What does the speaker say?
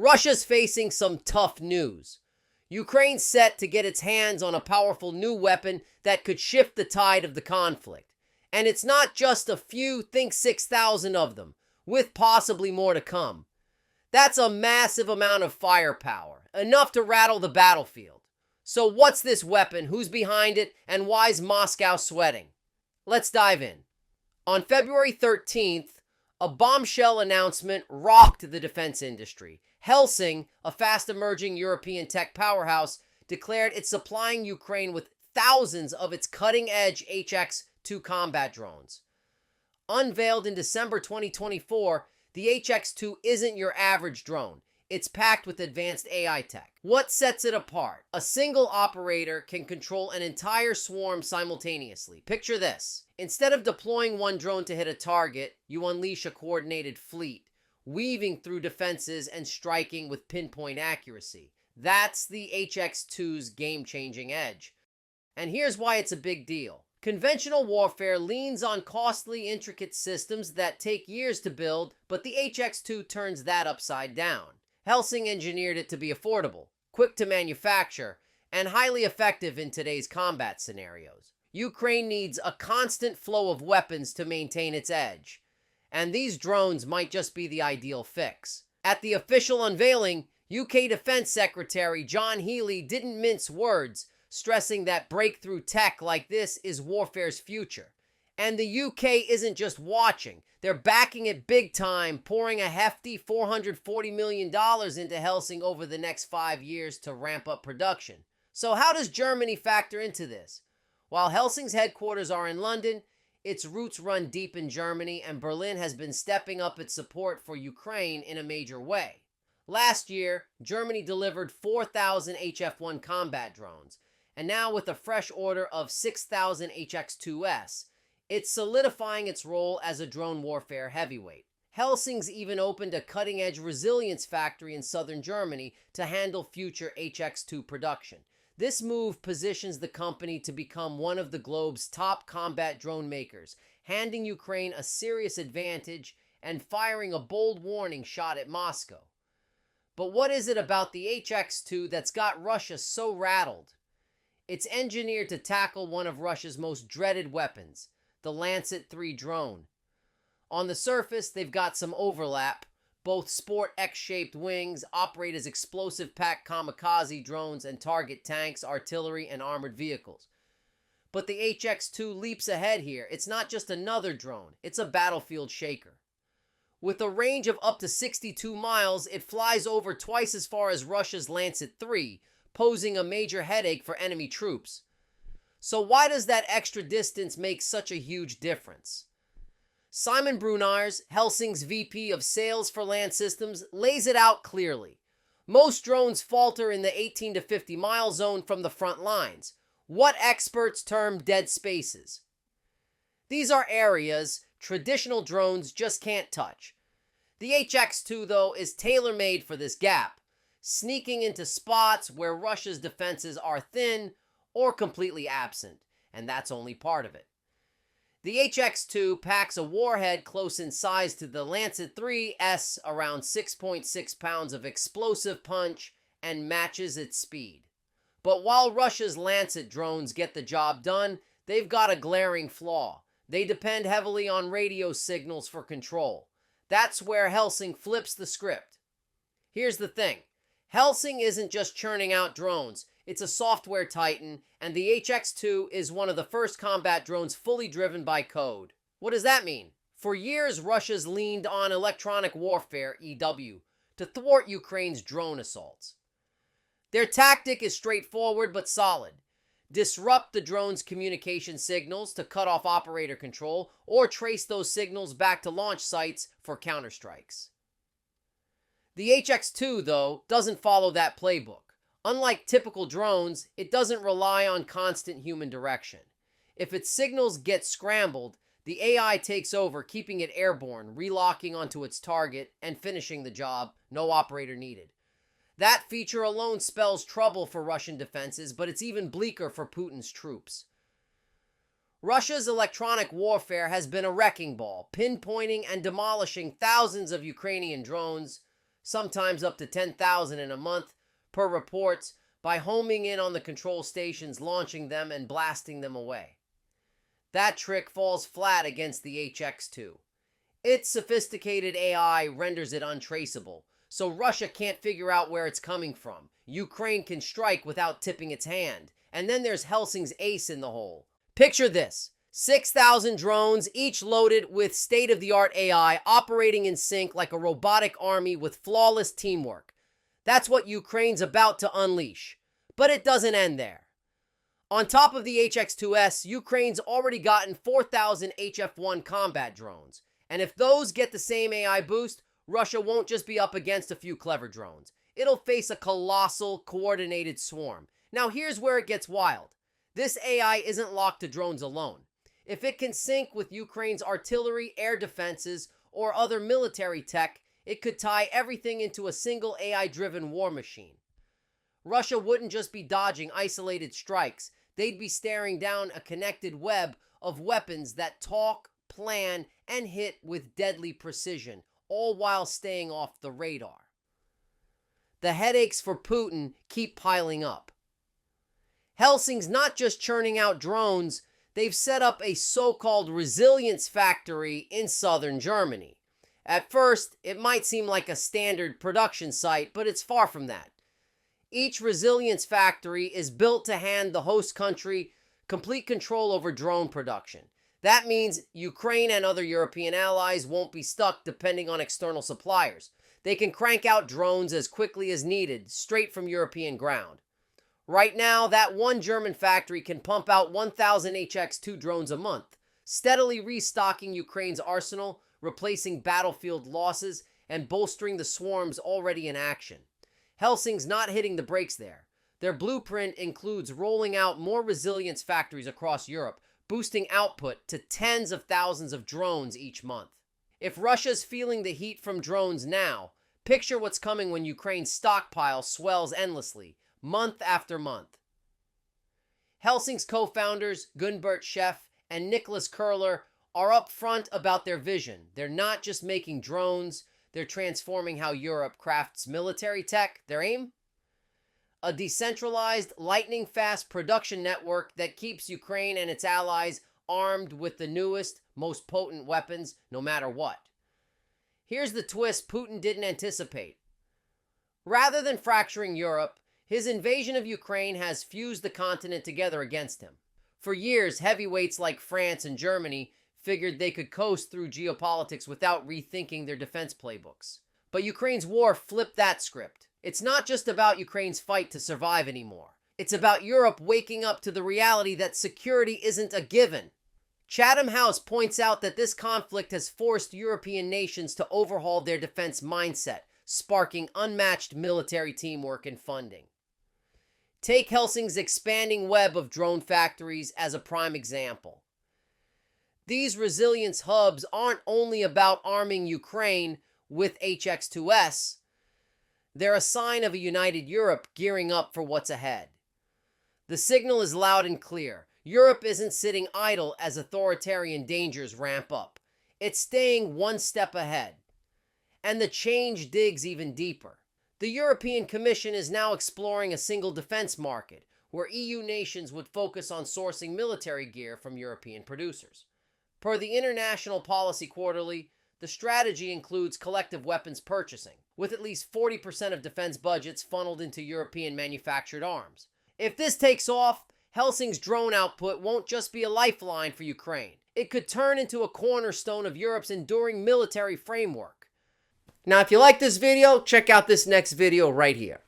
Russia's facing some tough news. Ukraine's set to get its hands on a powerful new weapon that could shift the tide of the conflict. And it's not just a few, think 6,000 of them, with possibly more to come. That's a massive amount of firepower, enough to rattle the battlefield. So what's this weapon, who's behind it, and why's Moscow sweating? Let's dive in. On February 13th, a bombshell announcement rocked the defense industry. Helsing, a fast-emerging European tech powerhouse, declared it's supplying Ukraine with thousands of its cutting-edge HX-2 combat drones. Unveiled in December 2024, the HX-2 isn't your average drone. It's packed with advanced AI tech. What sets it apart? A single operator can control an entire swarm simultaneously. Picture this. Instead of deploying one drone to hit a target, you unleash a coordinated fleet, weaving through defenses and striking with pinpoint accuracy. That's the HX-2's game-changing edge. And here's why it's a big deal. Conventional warfare leans on costly, intricate systems that take years to build, but the HX-2 turns that upside down. Helsing engineered it to be affordable, quick to manufacture, and highly effective in today's combat scenarios. Ukraine needs a constant flow of weapons to maintain its edge, and these drones might just be the ideal fix. At the official unveiling, UK Defense Secretary John Healey didn't mince words, stressing that breakthrough tech like this is warfare's future. And the UK isn't just watching, they're backing it big time, pouring a hefty $440 million into Helsing over the next 5 years to ramp up production. So how does Germany factor into this? While Helsing's headquarters are in London, its roots run deep in Germany, and Berlin has been stepping up its support for Ukraine in a major way. Last year, Germany delivered 4,000 HF-1 combat drones, and now with a fresh order of 6,000 HX-2S, it's solidifying its role as a drone warfare heavyweight. Helsing's even opened a cutting-edge resilience factory in southern Germany to handle future HX-2 production. This move positions the company to become one of the globe's top combat drone makers, handing Ukraine a serious advantage and firing a bold warning shot at Moscow. But what is it about the HX-2 that's got Russia so rattled? It's engineered to tackle one of Russia's most dreaded weapons, the Lancet III drone. On the surface, they've got some overlap. Both sport X-shaped wings, operate as explosive-packed kamikaze drones, and target tanks, artillery, and armored vehicles. But the HX-2 leaps ahead here. It's not just another drone, it's a battlefield shaker. With a range of up to 62 miles, it flies over twice as far as Russia's Lancet III, posing a major headache for enemy troops. So why does that extra distance make such a huge difference? Simon Brunars, Helsing's VP of Sales for Land Systems, lays it out clearly. Most drones falter in the 18 to 50 mile zone from the front lines, what experts term dead spaces. These are areas traditional drones just can't touch. The HX-2, though, is tailor-made for this gap, sneaking into spots where Russia's defenses are thin or completely absent, and that's only part of it. The HX-2 packs a warhead close in size to the Lancet III's, around 6.6 pounds of explosive punch, and matches its speed. But while Russia's Lancet drones get the job done, they've got a glaring flaw. They depend heavily on radio signals for control. That's where Helsing flips the script. Here's the thing. Helsing isn't just churning out drones. It's a software titan, and the HX-2 is one of the first combat drones fully driven by code. What does that mean? For years, Russia's leaned on electronic warfare, EW, to thwart Ukraine's drone assaults. Their tactic is straightforward but solid. Disrupt the drone's communication signals to cut off operator control, or trace those signals back to launch sites for counterstrikes. The HX-2, though, doesn't follow that playbook. Unlike typical drones, it doesn't rely on constant human direction. If its signals get scrambled, the AI takes over, keeping it airborne, relocking onto its target, and finishing the job, no operator needed. That feature alone spells trouble for Russian defenses, but it's even bleaker for Putin's troops. Russia's electronic warfare has been a wrecking ball, pinpointing and demolishing thousands of Ukrainian drones, sometimes up to 10,000 in a month, per reports, by homing in on the control stations, launching them, and blasting them away. That trick falls flat against the HX-2. Its sophisticated AI renders it untraceable, so Russia can't figure out where it's coming from. Ukraine can strike without tipping its hand. And then there's Helsing's ace in the hole. Picture this: 6,000 drones, each loaded with state-of-the-art AI, operating in sync like a robotic army with flawless teamwork. That's what Ukraine's about to unleash. But it doesn't end there. On top of the HX-2S, Ukraine's already gotten 4,000 HF-1 combat drones. And if those get the same AI boost, Russia won't just be up against a few clever drones. It'll face a colossal, coordinated swarm. Now here's where it gets wild. This AI isn't locked to drones alone. If it can sync with Ukraine's artillery, air defenses, or other military tech, it could tie everything into a single AI-driven war machine. Russia wouldn't just be dodging isolated strikes. They'd be staring down a connected web of weapons that talk, plan, and hit with deadly precision, all while staying off the radar. The headaches for Putin keep piling up. Helsing's not just churning out drones, they've set up a so-called resilience factory in southern Germany. At first, it might seem like a standard production site, but it's far from that. Each resilience factory is built to hand the host country complete control over drone production. That means Ukraine and other European allies won't be stuck depending on external suppliers. They can crank out drones as quickly as needed, straight from European ground. Right now, that one German factory can pump out 1,000 HX-2 drones a month, steadily restocking Ukraine's arsenal, replacing battlefield losses, and bolstering the swarms already in action. Helsing's not hitting the brakes there. Their blueprint includes rolling out more resilience factories across Europe, boosting output to tens of thousands of drones each month. If Russia's feeling the heat from drones now, picture what's coming when Ukraine's stockpile swells endlessly, month after month. Helsing's co-founders, Gunbert Sheff and Nicholas Kurler, are upfront about their vision. They're not just making drones, they're transforming how Europe crafts military tech. Their aim? A decentralized, lightning-fast production network that keeps Ukraine and its allies armed with the newest, most potent weapons, no matter what. Here's the twist Putin didn't anticipate. Rather than fracturing Europe, his invasion of Ukraine has fused the continent together against him. For years, heavyweights like France and Germany figured they could coast through geopolitics without rethinking their defense playbooks. But Ukraine's war flipped that script. It's not just about Ukraine's fight to survive anymore. It's about Europe waking up to the reality that security isn't a given. Chatham House points out that this conflict has forced European nations to overhaul their defense mindset, sparking unmatched military teamwork and funding. Take Helsing's expanding web of drone factories as a prime example. These resilience hubs aren't only about arming Ukraine with HX-2S, they're a sign of a united Europe gearing up for what's ahead. The signal is loud and clear. Europe isn't sitting idle as authoritarian dangers ramp up. It's staying one step ahead. And the change digs even deeper. The European Commission is now exploring a single defense market, where EU nations would focus on sourcing military gear from European producers. Per the International Policy Quarterly, the strategy includes collective weapons purchasing, with at least 40% of defense budgets funneled into European manufactured arms. If this takes off, Helsing's drone output won't just be a lifeline for Ukraine. It could turn into a cornerstone of Europe's enduring military framework. Now, if you like this video, check out this next video right here.